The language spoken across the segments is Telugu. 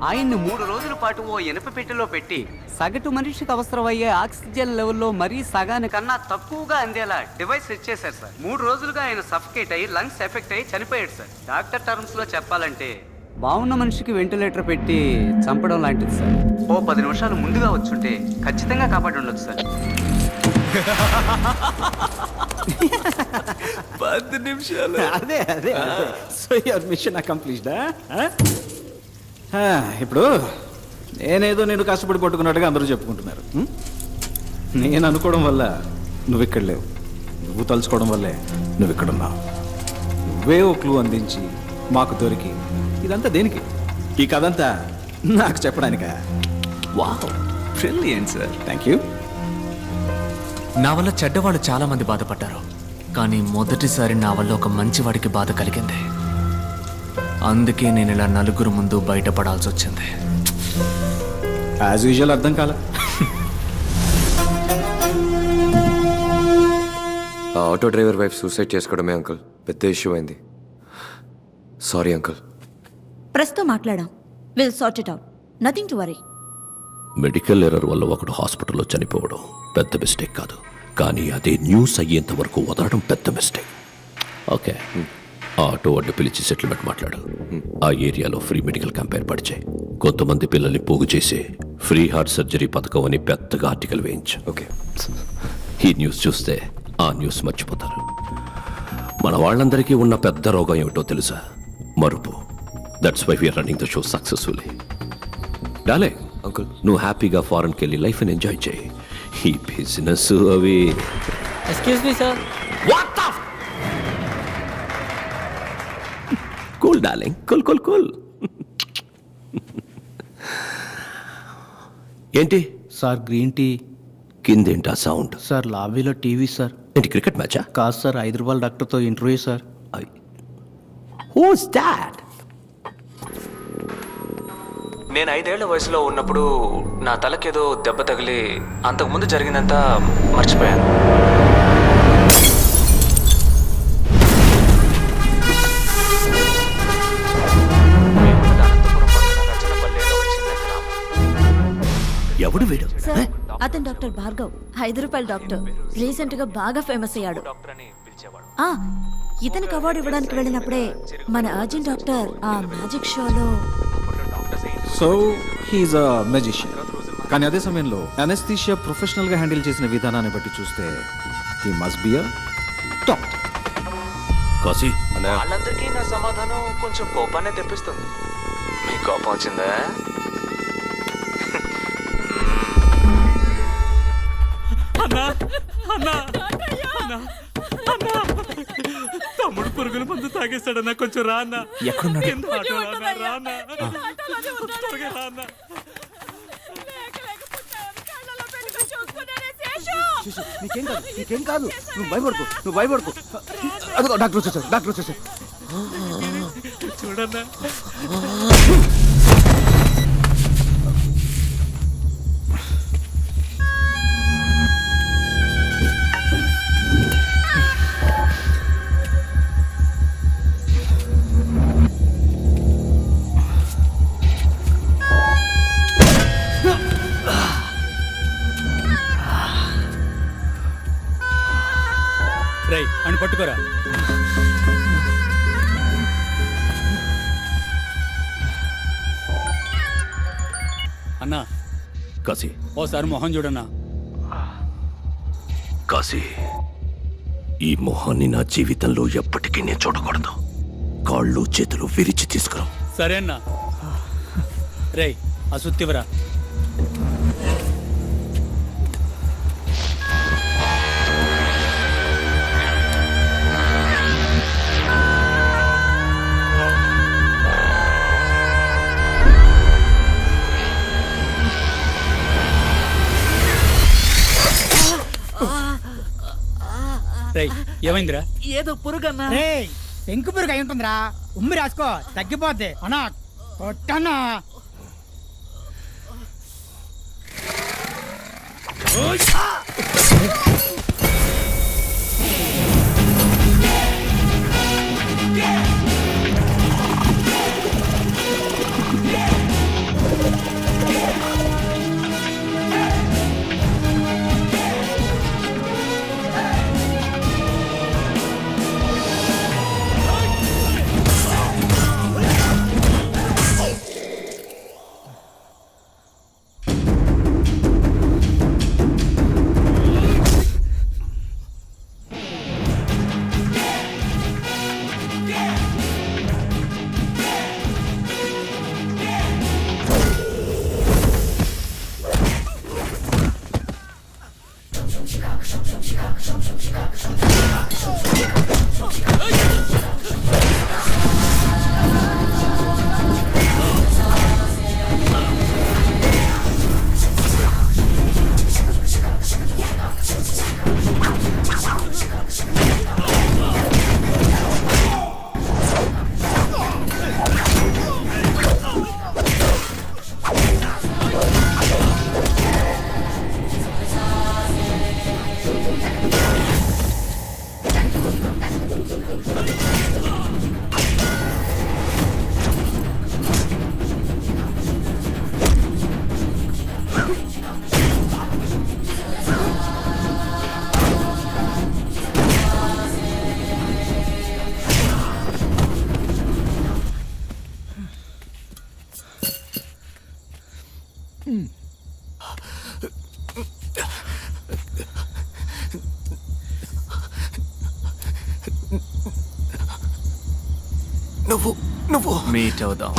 ఆయన్ని 3 రోజుల పాటు ఓ ఇనప పెట్టెలో పెట్టి సగటు మనిషికి అవసరమయ్యే ఆక్సిజన్ లెవెల్లో మరీ సగానికన్నా తక్కువగా అందేలా డివైస్ సెట్ చేశారు సార్. 3 రోజులుగా ఆయన సఫకేట్ అయ్యి లంగ్స్ ఎఫెక్ట్ అయ్యి చనిపోయాడు సార్. డాక్టర్ టర్మ్స్ లో చెప్పాలంటే బాగున్న మనిషికి వెంటిలేటర్ పెట్టి చంపడం లాంటిది సార్. ఓ 10 నిమిషాలు ముందుగా వచ్చుంటే ఖచ్చితంగా కాపాడి ఉండొచ్చు సార్. 10 నిమిషాలు. అదే సో యువర్ మిషన్ అకంప్లీష్డా? ఇప్పుడు నేను కష్టపడి పట్టుకున్నట్టుగా అందరూ చెప్పుకుంటున్నారు. నేను అనుకోవడం వల్ల నువ్వు ఇక్కడ లేవు, నువ్వు తలుచుకోవడం వల్లే నువ్వు ఇక్కడ ఉన్నావు. నువ్వే ఓ క్లూ అందించి మాకు దొరికి ఇదంతా దేనికి? ఈ కథ అంతా నాకు చెప్పడానికా? Wow, brilliant sir. Thank you. నా వల్ల చెడ్డవాళ్ళు చాలా మంది బాధపడ్డారు, కానీ మొదటిసారి నా వల్ల ఒక మంచివాడికి బాధ కలిగింది. అందుకే నేను ఇలా నలుగురు ముందు బయటపడాల్సి వచ్చింది. యాజ్ యూజువల్ అర్థం కాల. ఆ ఆటో డ్రైవర్ వైఫ్ సూసైడ్ చేసుకోవడమే అంకుల్ పెద్ద ఇష్యూ అయింది. Sorry uncle. ప్రస్తుతం మాట్లాడాం. Will sort it out. Nothing to worry. Medical error వల్ల ఒకడు హాస్పిటల్లో చనిపోవడం పెద్ద మిస్టేక్ కాదు, కానీ అదే న్యూస్ అయ్యేంత వరకు వదలడం పెద్ద మిస్టేక్. ఓకే, ఆటో అడ్డు పిలిచి సెటిల్మెంట్ మాట్లాడు. ఆ ఏరియాలో ఫ్రీ మెడికల్ క్యాంప్ ఏర్పాటు చేయి. కొంతమంది పిల్లల్ని పోగు చేసి ఫ్రీ హార్ట్ సర్జరీ పథకం అని పెద్దగా ఆర్టికల్ వేయించు. ఓకే. ఈ న్యూస్ చూస్తే ఆ న్యూస్ మర్చిపోతారు. మన వాళ్ళందరికీ ఉన్న పెద్ద రోగం ఏమిటో తెలుసా? మరుపు. That's why we're running the show successfully. డాలే అంకుల్, నువ్వు హ్యాపీగా ఫారెన్కి వెళ్ళి లైఫ్ని ఎంజాయ్ చేయి. ఈ బిజినెస్ అవి. Excuse me sir. Cool darling, cool cool cool. ఏంటి సార్ గ్రీన్ టీ? కిందేంటా సౌండ్? సార్ లాబీలో టీవీ సార్. ఏంటి క్రికెట్ మ్యాచా? కాదు సార్, హైదరాబాద్ డాక్టర్తో ఇంటర్వ్యూ సార్. Who's that? నేను 5 ఏళ్ల వయసులో ఉన్నప్పుడు నా తలకేదో దెబ్బ తగిలి అంతకుముందు జరిగిందంతా మర్చిపోయాను. ఎవడు వీడు? సార్, అతను డాక్టర్ భార్గవ్, ₹5 డాక్టర్. రీసెంట్ గా బాగా ఫేమస్ అయ్యాడు. ఆ, ఇతనికి అవార్డు ఇవ్వడానికి వెళ్ళినప్పుడే మన అర్జున్ డాక్టర్ ఆ మ్యాజిక్ షోలో. సో హీఈస్ అ మెజిషియన్. కానీ అదే సమయంలో అనెస్థీషియా ప్రొఫెషనల్గా హ్యాండిల్ చేసిన విధానాన్ని బట్టి చూస్తే he must be a top. Kashi, వాళ్ళందరికీ నా సమాధానం కొంచెం కోపాన్ని తెప్పిస్తుంది. మీ కోపం వచ్చిందా? తమ్ముడు పురుగుల మందు తాగేస్తాడన్నా, కొంచెం రా అన్న. ఎక్కడున్నాడు? నీకేం కాదు, నువ్వు భయపడుకో. అదిగో డాక్టర్ వచ్చేసారు. చూడన్నా. రేయ్, అని పట్టుకోరా. అన్నా, కాశీ, ఓసారి మొహం చూడన్నా. కాశీ, ఈ మొహాన్ని నా జీవితంలో ఎప్పటికీ నేను చూడకూడదు. కాళ్ళు చేతులు విరిచి తీసుకురా. సరే అన్నా. రేయ్, ఆ సుత్తివరా. ఏమైందిరా? ఏదో పురుగన్నా. పెంకు పురుగు అయి ఉంటుందిరా. ఉమ్మి రాసుకో, తగ్గిపోద్ది. అన్నా కొట్టన్నా. నువ్వు మీట్ అవుదాం.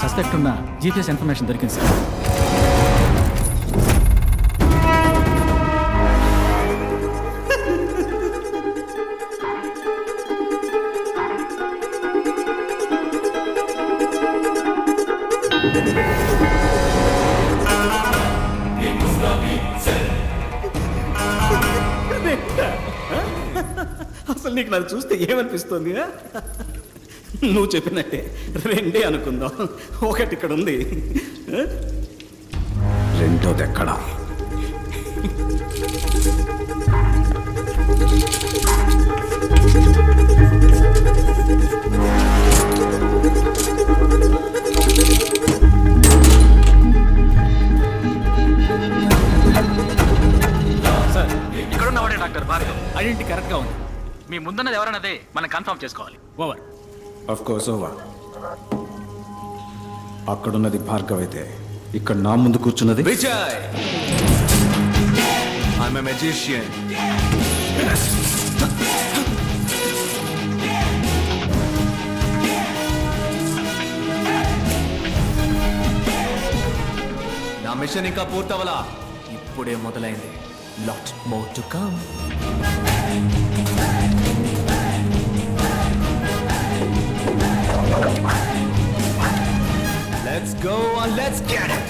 సస్పెక్ట్ ఉన్న జీపీఎస్ ఇన్ఫర్మేషన్ దొరికింది సార్. అసలు నీకు నాకు చూస్తే ఏమనిపిస్తుంది? నువ్వు చెప్పినట్టే రెండే అనుకుందాం. ఒకటి ఇక్కడ ఉంది, రెండోది ఎక్కడ? సార్ ఇక్కడ ఉన్నవాడే డాక్టర్ భార్గవ్. ఐడెంటిటీ కరెక్ట్గా ఉంది. మీ ముందున్నది ఎవరన్నదే మనం కన్ఫర్మ్ చేసుకోవాలి. ఓవర్. Of course over. అక్కడున్నది భార్గవ్ అయితే ఇక్కడ నా ముందు కూర్చున్నది విజయ్. I'm a magician. నా మిషన్ ఇంకా పూర్తవలా, ఇప్పుడే మొదలైంది. Lot more to come. Let's go and let's get it.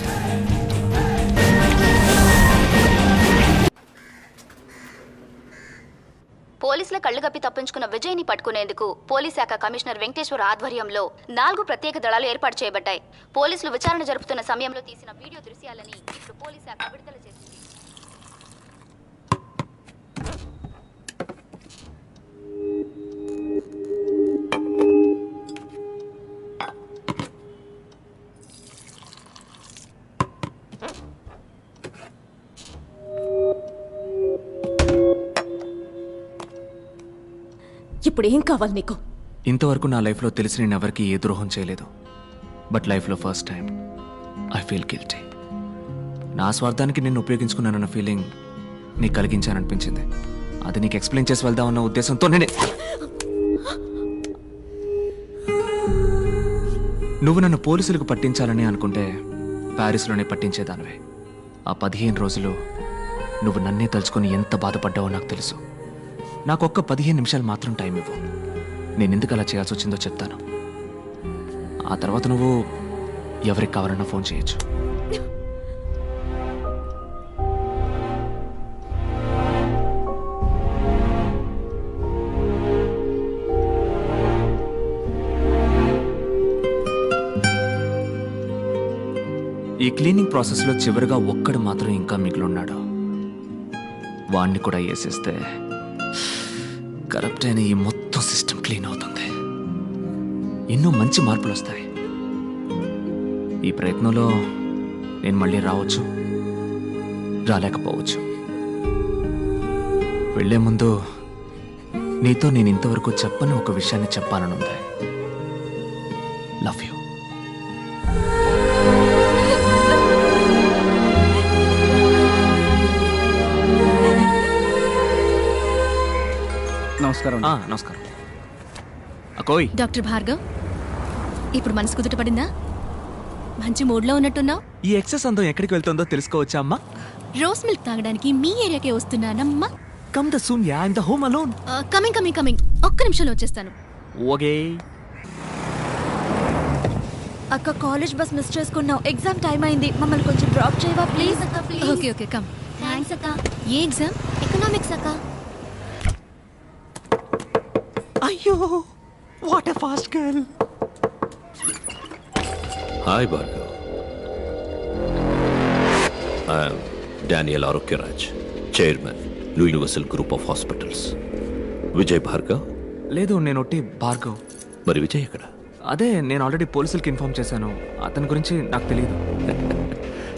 పోలీసుల కళ్లు కప్పి తప్పించుకున్న విజయ్ని పట్టుకునేందుకు పోలీస్ శాఖ కమిషనర్ వెంకటేశ్వర ఆధ్వర్యంలో 4 ప్రత్యేక దళాలు ఏర్పాటు చేయబడ్డాయి. పోలీసులు విచారణ జరుపుతున్న సమయంలో తీసిన వీడియో దృశ్యాలని ఇప్పుడు పోలీస్ శాఖ విడుదల చేసింది. ఇప్పుడు ఏం కావాలి నీకు? ఇంతవరకు నా లైఫ్లో తెలిసి నేను ఎవరికి ఏ ద్రోహం చేయలేదు. బట్ లైఫ్లో first time I feel guilty. నా స్వార్థానికి నిన్ను ఉపయోగించుకున్నానన్న ఫీలింగ్ నీకు కలిగించాననిపించింది. అది నీకు ఎక్స్ప్లెయిన్ చేసి వెళ్దామన్న ఉద్దేశంతో నువ్వు నన్ను పోలీసులకు పట్టించాలని అనుకుంటే ప్యారిస్లోనే పట్టించేదానివే. ఆ 15 రోజులు నువ్వు నన్నే తలుచుకొని ఎంత బాధపడ్డావో నాకు తెలుసు. నాకొక్క 15 నిమిషాలు మాత్రం టైం ఇవ్వు. నేను ఎందుకు అలా చేయాల్సి వచ్చిందో చెప్తాను. ఆ తర్వాత నువ్వు ఎవరికి కావాలన్నా ఫోన్ చేయొచ్చు. ఈ క్లీనింగ్ ప్రాసెస్లో చివరిగా ఒక్కడు మాత్రం ఇంకా మిగిలిన్నాడు. వాణ్ణి కూడా వేసేస్తే కరప్ట్ అయిన ఈ మొత్తం సిస్టమ్ క్లీన్ అవుతుంది. ఎన్నో మంచి మార్పులు వస్తాయి. ఈ ప్రయత్నంలో నేను మళ్ళీ రావచ్చు, రాలేకపోవచ్చు. వెళ్లే ముందు నీతో నేను ఇంతవరకు చెప్పని ఒక విషయాన్ని చెప్పాలనుంది. Love you. నమస్కారం. నమస్కారం. అకోయ్. డాక్టర్ భార్గవ్, ఇప్పుడు మనసు కుదుట పడిందా? మంచి మూడ్లో ఉన్నట్టున్నావు. ఈ ఎక్సెస్ అందం ఎక్కడికి వెళ్తుందో తెలుసుకోవచ్చా అమ్మా? రోజ్ మిల్క్ తాగడానికి మీ ఏరియాకే వస్తున్నానమ్మా. Come the soon yeah, I'm the home alone. Coming. ఒక్క నిమిషంలో వచ్చేస్తాను. ఓకే. అక్క, కాలేజ్ బస్ మిస్ చేసుకున్నావు. ఎగ్జామ్ టైం అయింది. మమ్మల్ని కొంచెం డ్రాప్ చేయవా ప్లీజ్? అక్క ప్లీజ్. Okay come. థ్యాంక్స్ అక్క. ఏ ఎగ్జామ్? ఎకనామిక్స్ అక్క. అయ్యో, what a fast girl. Hi Bhargav. I'm Daniel Arogyaraj, chairman universal group of hospitals. Vijay Bhargav, లేదు, నేను ఒట్టి భార్గవ్. మరి విజయ్ ఎక్కడ? అదే నేను ఆల్రెడీ పోలీసులకి ఇన్ఫార్మ్ చేశాను. అతని గురించి నాకు తెలియదు.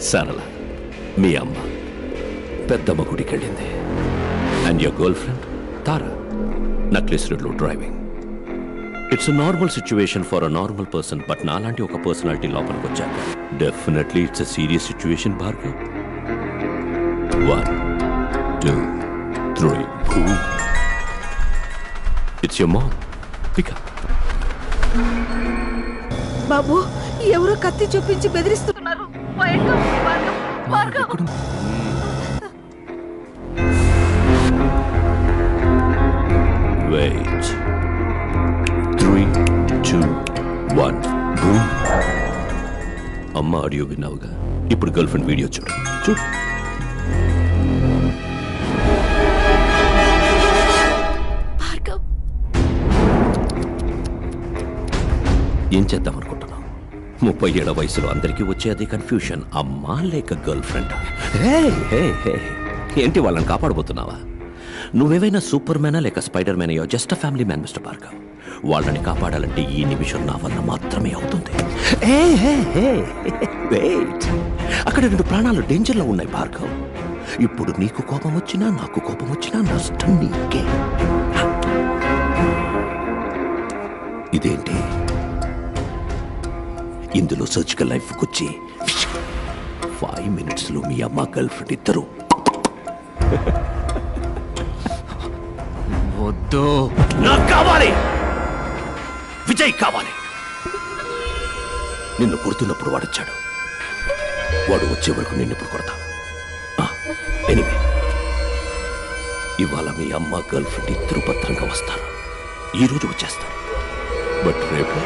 సరళ, మీ అమ్మ పెద్దమ్మ గుడికి వెళ్ళింది. And your girl friend Tara Necklace రోడ్లో driving. It's normal situation for a normal person, but నాలాంటి ఒక పర్సనాలిటీ లోపలికి వచ్చాక definitely it's a serious situation. Bhargav 1 2 3 it's your mom. Pick up. బాబు, ఎవరో కత్తి చూపించి బెదిరిస్తున్నారు. వెయిట్. 3 2 1 బూమ్. అమ్మ ఆడియో విన్నావుగా, ఇప్పుడు గర్ల్ ఫ్రెండ్ వీడియో చూడు. చూడు. ఏం చేద్దాం అనుకుంటున్నావు? 37 వయసులో అందరికీ వచ్చే అదే కన్ఫ్యూషన్. అమ్మా లేక గర్ల్ ఫ్రెండ్? ఏంటి వాళ్ళని కాపాడబోతున్నావా? నువ్వేవైనా సూపర్ మ్యానా లేక spider man? Just a family man mister Bhargav. వాళ్ళని కాపాడాలంటే ఈ నిమిషం నా వల్ల మాత్రమే అవుతుంది. అక్కడ 2 ప్రాణాలు డేంజర్లో ఉన్నాయి భార్గవ్. ఇప్పుడు నీకు కోపం వచ్చినా నాకు కోపం వచ్చినా నష్టం నీకే. ఇదేంటి? ఇందులో సర్జికల్ లైఫ్కి వచ్చి 5 మినిట్స్లో మీ అమ్మ గర్ల్ ఫ్రెండ్ ఇద్దరు. వద్దు, నాకు కావాలి, విజయ్ కావాలి. నిన్ను కొడుతున్నప్పుడు వాడొచ్చాడు. వాడు వచ్చే వరకు నిన్ను ఇప్పుడు కొడతా. ఎనీవే, ఇవాళ మీ అమ్మ గర్ల్ ఫ్రెండ్ ఇద్దరు భద్రంగా వస్తారు. ఈరోజు వచ్చేస్తారు. బట్ రేపు